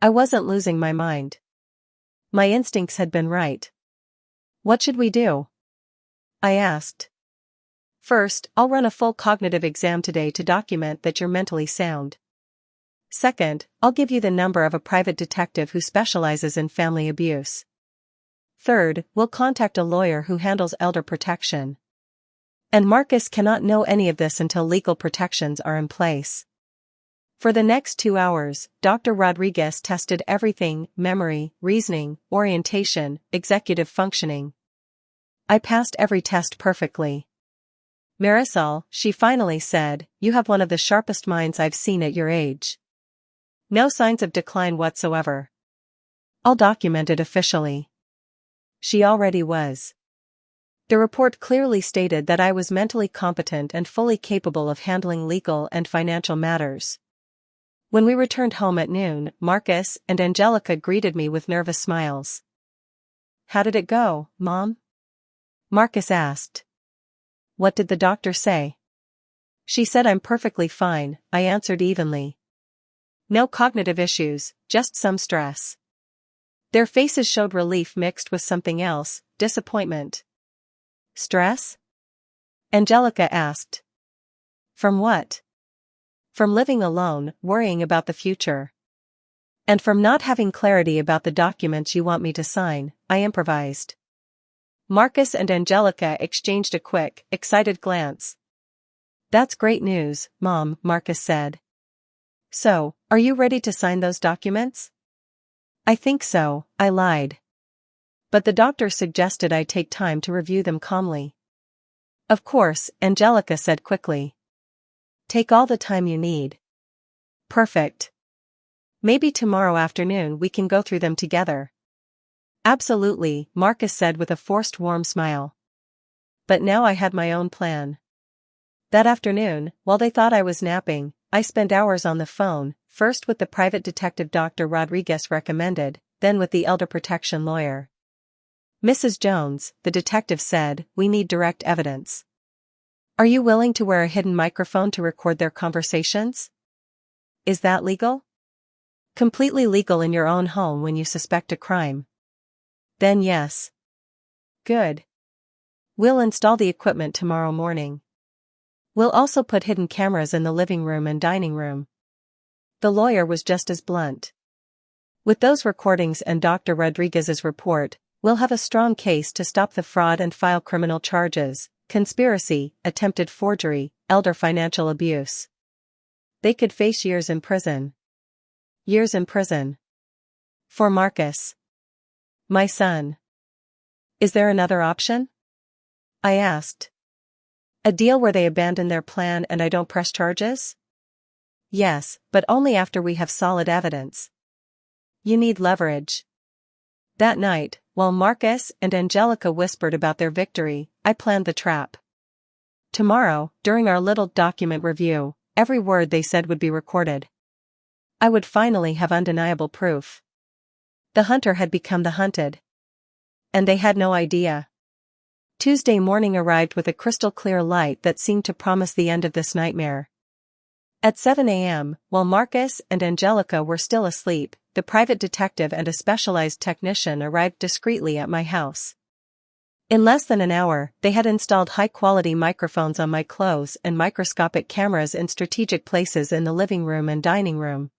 S1: I wasn't losing my mind. My instincts had been right." "What should we do?" I asked. "First, I'll run a full cognitive exam today to document that you're mentally sound. Second, I'll give you the number of a private detective who specializes in family abuse. Third, we'll contact a lawyer who handles elder protection. And Marcus cannot know any of this until legal protections are in place." For the next 2 hours, Dr. Rodriguez tested everything: memory, reasoning, orientation, executive functioning. I passed every test perfectly. "Marisol," she finally said, "you have one of the sharpest minds I've seen at your age. No signs of decline whatsoever. I'll document it officially." She already was. The report clearly stated that I was mentally competent and fully capable of handling legal and financial matters. When we returned home at noon, Marcus and Angelica greeted me with nervous smiles. "How did it go, Mom?" Marcus asked. "What did the doctor say?" "She said I'm perfectly fine," I answered evenly. "No cognitive issues, just some stress." Their faces showed relief mixed with something else, disappointment. "Stress?" Angelica asked. "From what?" "From living alone, worrying about the future. And from not having clarity about the documents you want me to sign," I improvised. Marcus and Angelica exchanged a quick, excited glance. "That's great news, Mom," Marcus said. "So, are you ready to sign those documents?" "I think so," I lied. "But the doctor suggested I take time to review them calmly." "Of course," Angelica said quickly. "Take all the time you need." "Perfect. Maybe tomorrow afternoon we can go through them together." "Absolutely," Marcus said with a forced warm smile. But now I had my own plan. That afternoon, while they thought I was napping, I spent hours on the phone, first with the private detective Dr. Rodriguez recommended, then with the elder protection lawyer. "Mrs. Jones," the detective said, "we need direct evidence. Are you willing to wear a hidden microphone to record their conversations?" "Is that legal?" "Completely legal in your own home when you suspect a crime." "Then yes." "Good. We'll install the equipment tomorrow morning. We'll also put hidden cameras in the living room and dining room." The lawyer was just as blunt. "With those recordings and Dr. Rodriguez's report, we'll have a strong case to stop the fraud and file criminal charges, conspiracy, attempted forgery, elder financial abuse. They could face years in prison." "Years in prison?" "For Marcus. My son." "Is there another option?" I asked. "A deal where they abandon their plan and I don't press charges?" "Yes, but only after we have solid evidence." "You need leverage." That night, while Marcus and Angelica whispered about their victory, I planned the trap. Tomorrow, during our little document review, every word they said would be recorded. I would finally have undeniable proof. The hunter had become the hunted. And they had no idea. Tuesday morning arrived with a crystal-clear light that seemed to promise the end of this nightmare. At 7 a.m., while Marcus and Angelica were still asleep, the private detective and a specialized technician arrived discreetly at my house. In less than an hour, they had installed high-quality microphones on my clothes and microscopic cameras in strategic places in the living room and dining room.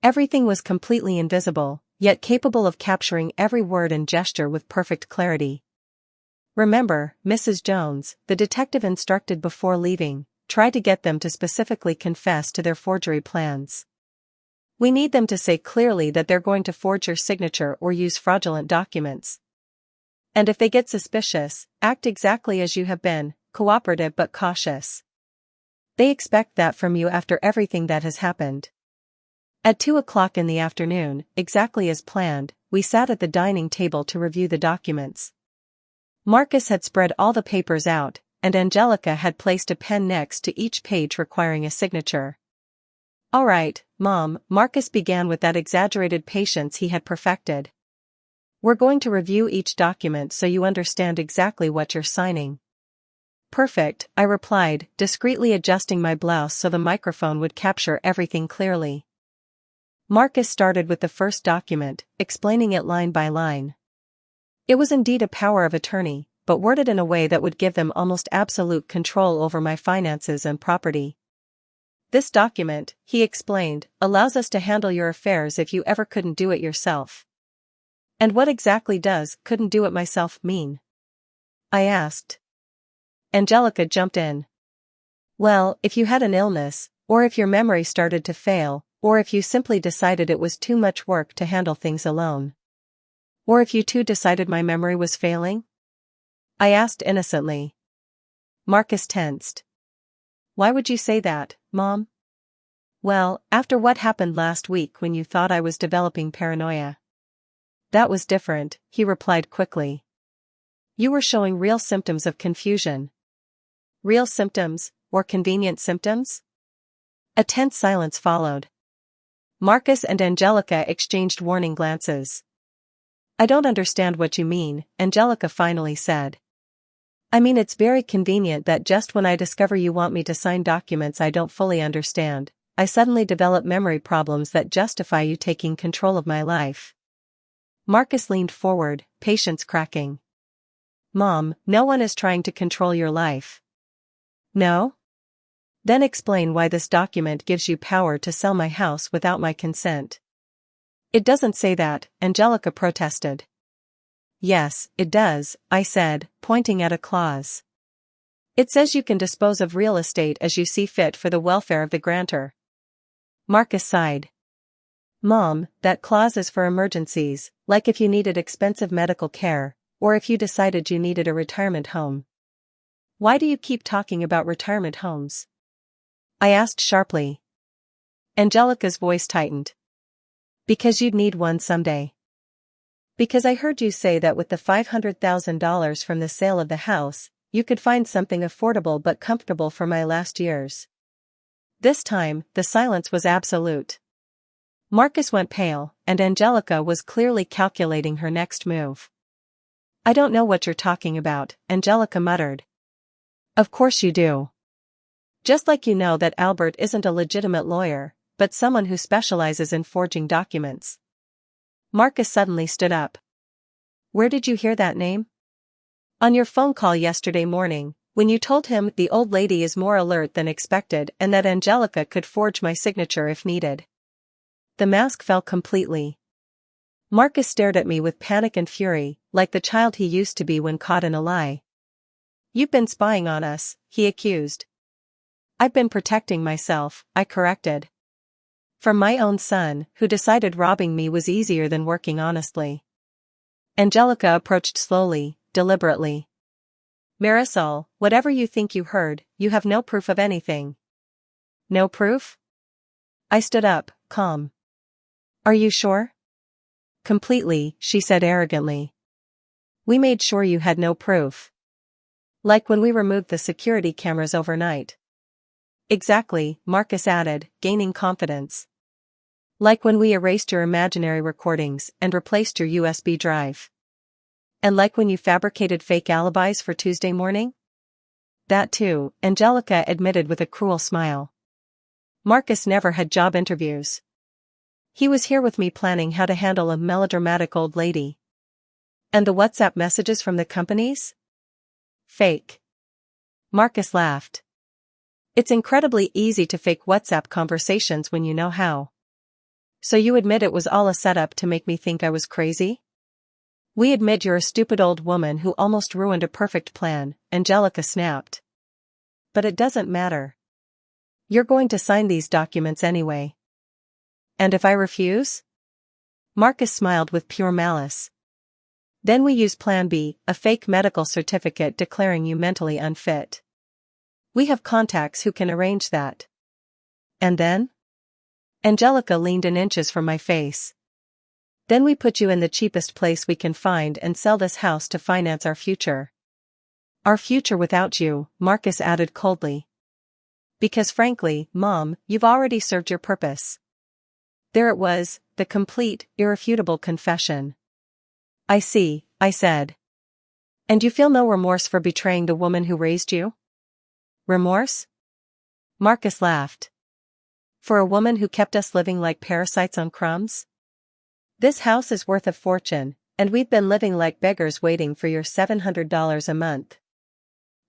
S1: Everything was completely invisible, yet capable of capturing every word and gesture with perfect clarity. "Remember, Mrs. Jones," the detective instructed before leaving, "try to get them to specifically confess to their forgery plans. We need them to say clearly that they're going to forge your signature or use fraudulent documents. And if they get suspicious, act exactly as you have been, cooperative but cautious. They expect that from you after everything that has happened." At 2 o'clock in the afternoon, exactly as planned, we sat at the dining table to review the documents. Marcus had spread all the papers out, and Angelica had placed a pen next to each page requiring a signature. "All right, Mom," Marcus began with that exaggerated patience he had perfected. "We're going to review each document so you understand exactly what you're signing." "Perfect," I replied, discreetly adjusting my blouse so the microphone would capture everything clearly. Marcus started with the first document, explaining it line by line. It was indeed a power of attorney, but worded in a way that would give them almost absolute control over my finances and property. "This document," he explained, "allows us to handle your affairs if you ever couldn't do it yourself." "And what exactly does 'couldn't do it myself' mean?" I asked. Angelica jumped in. "Well, if you had an illness, or if your memory started to fail, or if you simply decided it was too much work to handle things alone. Or if you too decided my memory was failing?" I asked innocently. Marcus tensed. "Why would you say that, Mom?" "Well, after what happened last week when you thought I was developing paranoia." "That was different," he replied quickly. You were showing real symptoms of confusion. Real symptoms, or convenient symptoms? A tense silence followed. Marcus and Angelica exchanged warning glances. I don't understand what you mean, Angelica finally said. I mean, it's very convenient that just when I discover you want me to sign documents I don't fully understand, I suddenly develop memory problems that justify you taking control of my life. Marcus leaned forward, patience cracking. Mom, no one is trying to control your life. No? Then explain why this document gives you power to sell my house without my consent. It doesn't say that, Angelica protested. Yes, it does, I said, pointing at a clause. It says you can dispose of real estate as you see fit for the welfare of the grantor. Marcus sighed. Mom, that clause is for emergencies, like if you needed expensive medical care, or if you decided you needed a retirement home. Why do you keep talking about retirement homes? I asked sharply. Angelica's voice tightened. Because you'd need one someday. Because I heard you say that with the $500,000 from the sale of the house, you could find something affordable but comfortable for my last years. This time, the silence was absolute. Marcus went pale, and Angelica was clearly calculating her next move. I don't know what you're talking about, Angelica muttered. Of course you do. Just like you know that Albert isn't a legitimate lawyer, but someone who specializes in forging documents. Marcus suddenly stood up. Where did you hear that name? On your phone call yesterday morning, when you told him the old lady is more alert than expected and that Angelica could forge my signature if needed. The mask fell completely. Marcus stared at me with panic and fury, like the child he used to be when caught in a lie. You've been spying on us, he accused. I've been protecting myself, I corrected. From my own son, who decided robbing me was easier than working honestly. Angelica approached slowly, deliberately. Marisol, whatever you think you heard, you have no proof of anything. No proof? I stood up, calm. Are you sure? Completely, she said arrogantly. We made sure you had no proof. Like when we removed the security cameras overnight. Exactly, Marcus added, gaining confidence. Like when we erased your imaginary recordings and replaced your USB drive. And like when you fabricated fake alibis for Tuesday morning? That too, Angelica admitted with a cruel smile. Marcus never had job interviews. He was here with me planning how to handle a melodramatic old lady. And the WhatsApp messages from the companies? Fake. Marcus laughed. It's incredibly easy to fake WhatsApp conversations when you know how. So you admit it was all a setup to make me think I was crazy? We admit you're a stupid old woman who almost ruined a perfect plan, Angelica snapped. But it doesn't matter. You're going to sign these documents anyway. And if I refuse? Marcus smiled with pure malice. Then we use Plan B, a fake medical certificate declaring you mentally unfit. We have contacts who can arrange that. And then? Angelica leaned in inches from my face. Then we put you in the cheapest place we can find and sell this house to finance our future. Our future without you, Marcus added coldly. Because frankly, Mom, you've already served your purpose. There it was, the complete, irrefutable confession. I see, I said. And you feel no remorse for betraying the woman who raised you? Remorse? Marcus laughed. For a woman who kept us living like parasites on crumbs? This house is worth a fortune, and we've been living like beggars waiting for your $700 a month.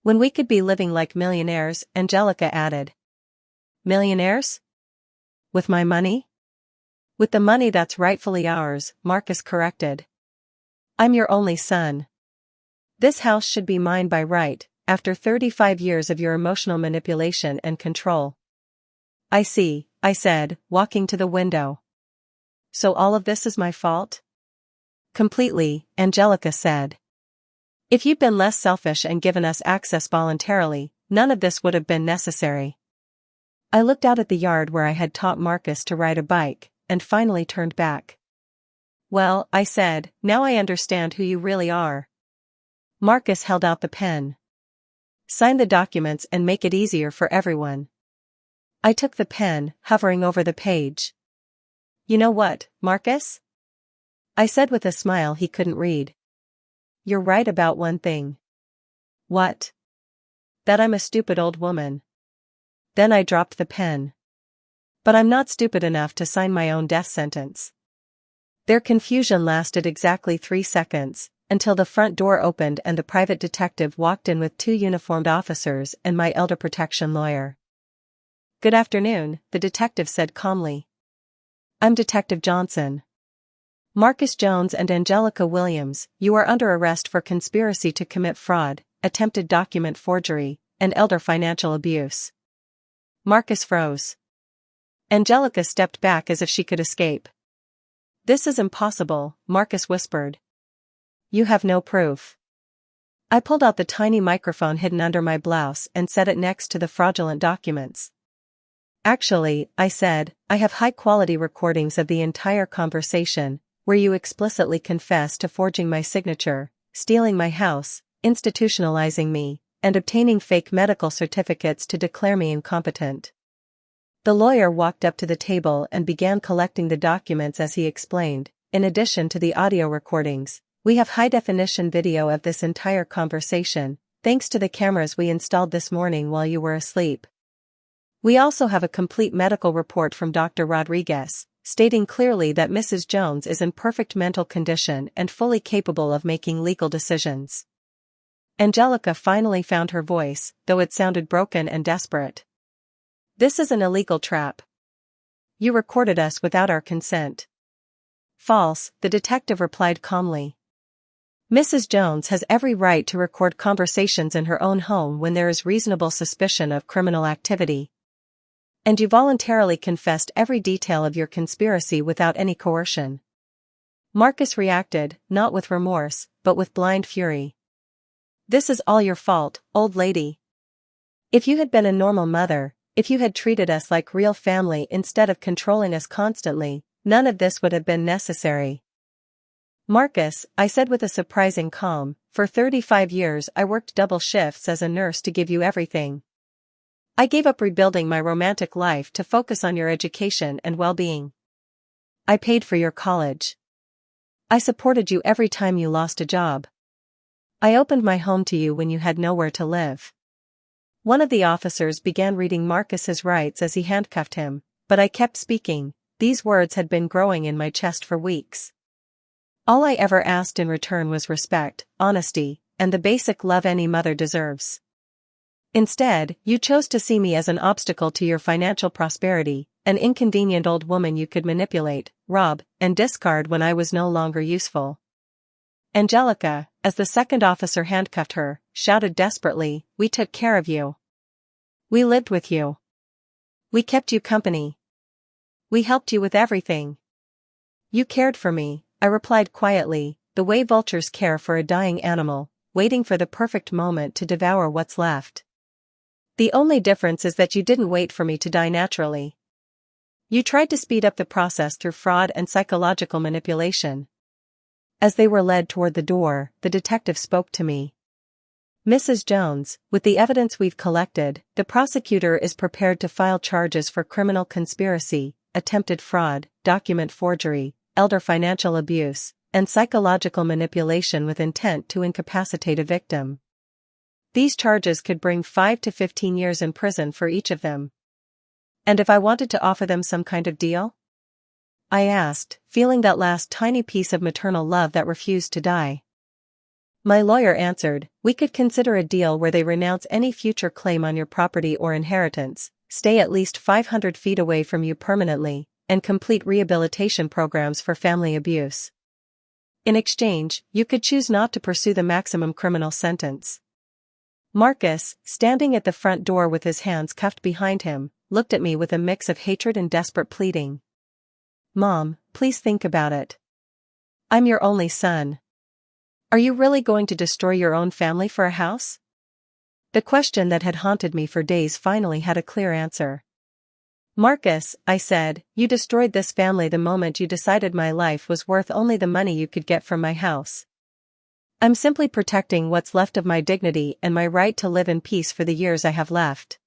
S1: When we could be living like millionaires, Angelica added. Millionaires? With my money? With the money that's rightfully ours, Marcus corrected. I'm your only son. This house should be mine by right, after 35 years of your emotional manipulation and control. I see, I said, walking to the window. So all of this is my fault? Completely, Angelica said. If you'd been less selfish and given us access voluntarily, none of this would have been necessary. I looked out at the yard where I had taught Marcus to ride a bike, and finally turned back. Well, I said, now I understand who you really are. Marcus held out the pen. Sign the documents and make it easier for everyone. I took the pen, hovering over the page. You know what, Marcus? I said with a smile he couldn't read. You're right about one thing. What? That I'm a stupid old woman. Then I dropped the pen. But I'm not stupid enough to sign my own death sentence. Their confusion lasted exactly 3 seconds, until the front door opened and the private detective walked in with 2 uniformed officers and my elder protection lawyer. Good afternoon, the detective said calmly. I'm Detective Johnson. Marcus Jones and Angelica Williams, you are under arrest for conspiracy to commit fraud, attempted document forgery, and elder financial abuse. Marcus froze. Angelica stepped back as if she could escape. This is impossible, Marcus whispered. You have no proof. I pulled out the tiny microphone hidden under my blouse and set it next to the fraudulent documents. Actually, I said, I have high-quality recordings of the entire conversation, where you explicitly confess to forging my signature, stealing my house, institutionalizing me, and obtaining fake medical certificates to declare me incompetent. The lawyer walked up to the table and began collecting the documents as he explained. In addition to the audio recordings, we have high-definition video of this entire conversation, thanks to the cameras we installed this morning while you were asleep. We also have a complete medical report from Dr. Rodriguez, stating clearly that Mrs. Jones is in perfect mental condition and fully capable of making legal decisions. Angelica finally found her voice, though it sounded broken and desperate. This is an illegal trap. You recorded us without our consent. False, the detective replied calmly. Mrs. Jones has every right to record conversations in her own home when there is reasonable suspicion of criminal activity. And you voluntarily confessed every detail of your conspiracy without any coercion. Marcus reacted, not with remorse, but with blind fury. This is all your fault, old lady. If you had been a normal mother, if you had treated us like real family instead of controlling us constantly, none of this would have been necessary. Marcus, I said with a surprising calm, for 35 years I worked double shifts as a nurse to give you everything. I gave up rebuilding my romantic life to focus on your education and well-being. I paid for your college. I supported you every time you lost a job. I opened my home to you when you had nowhere to live. One of the officers began reading Marcus's rights as he handcuffed him, but I kept speaking. These words had been growing in my chest for weeks. All I ever asked in return was respect, honesty, and the basic love any mother deserves. Instead, you chose to see me as an obstacle to your financial prosperity, an inconvenient old woman you could manipulate, rob, and discard when I was no longer useful. Angelica, as the second officer handcuffed her, shouted desperately, "We took care of you. We lived with you. We kept you company. We helped you with everything. You cared for me," I replied quietly, the way vultures care for a dying animal, waiting for the perfect moment to devour what's left. The only difference is that you didn't wait for me to die naturally. You tried to speed up the process through fraud and psychological manipulation. As they were led toward the door, the detective spoke to me. Mrs. Jones, with the evidence we've collected, the prosecutor is prepared to file charges for criminal conspiracy, attempted fraud, document forgery, elder financial abuse, and psychological manipulation with intent to incapacitate a victim. These charges could bring 5 to 15 years in prison for each of them. And if I wanted to offer them some kind of deal? I asked, feeling that last tiny piece of maternal love that refused to die. My lawyer answered, we could consider a deal where they renounce any future claim on your property or inheritance, stay at least 500 feet away from you permanently, and complete rehabilitation programs for family abuse. In exchange, you could choose not to pursue the maximum criminal sentence. Marcus, standing at the front door with his hands cuffed behind him, looked at me with a mix of hatred and desperate pleading. Mom, please think about it. I'm your only son. Are you really going to destroy your own family for a house? The question that had haunted me for days finally had a clear answer. Marcus, I said, you destroyed this family the moment you decided my life was worth only the money you could get from my house. I'm simply protecting what's left of my dignity and my right to live in peace for the years I have left.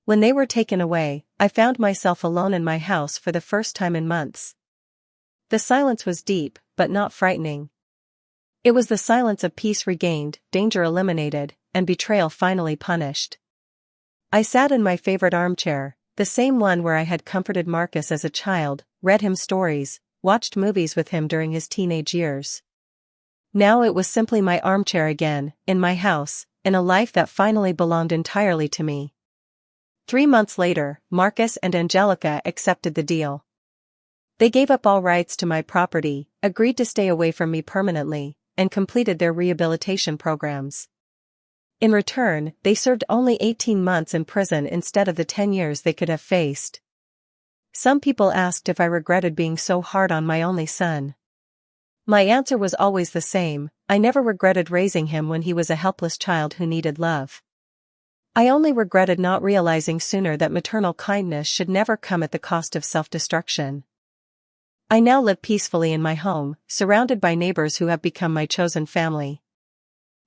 S1: When they were taken away, I found myself alone in my house for the first time in months. The silence was deep, but not frightening. It was the silence of peace regained, danger eliminated, and betrayal finally punished. I sat in my favorite armchair, the same one where I had comforted Marcus as a child, read him stories, watched movies with him during his teenage years. Now it was simply my armchair again, in my house, in a life that finally belonged entirely to me. 3 months later, Marcus and Angelica accepted the deal. They gave up all rights to my property, agreed to stay away from me permanently, and completed their rehabilitation programs. In return, they served only 18 months in prison instead of the 10 years they could have faced. Some people asked if I regretted being so hard on my only son. My answer was always the same: I never regretted raising him when he was a helpless child who needed love. I only regretted not realizing sooner that maternal kindness should never come at the cost of self-destruction. I now live peacefully in my home, surrounded by neighbors who have become my chosen family.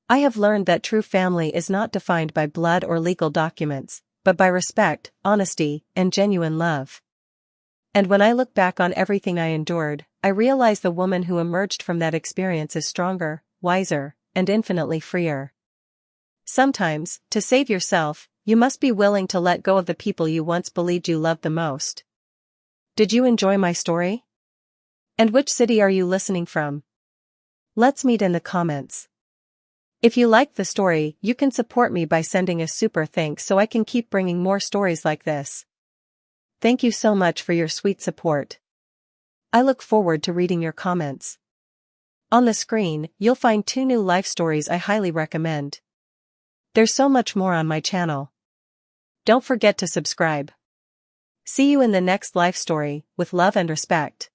S1: I have learned that true family is not defined by blood or legal documents, but by respect, honesty, and genuine love. And when I look back on everything I endured, I realize the woman who emerged from that experience is stronger, wiser, and infinitely freer. Sometimes, to save yourself, you must be willing to let go of the people you once believed you loved the most. Did you enjoy my story? And which city are you listening from? Let's meet in the comments. If you liked the story, you can support me by sending a super thanks so I can keep bringing more stories like this. Thank you so much for your sweet support. I look forward to reading your comments. On the screen, you'll find 2 new life stories I highly recommend. There's so much more on my channel. Don't forget to subscribe. See you in the next life story, with love and respect.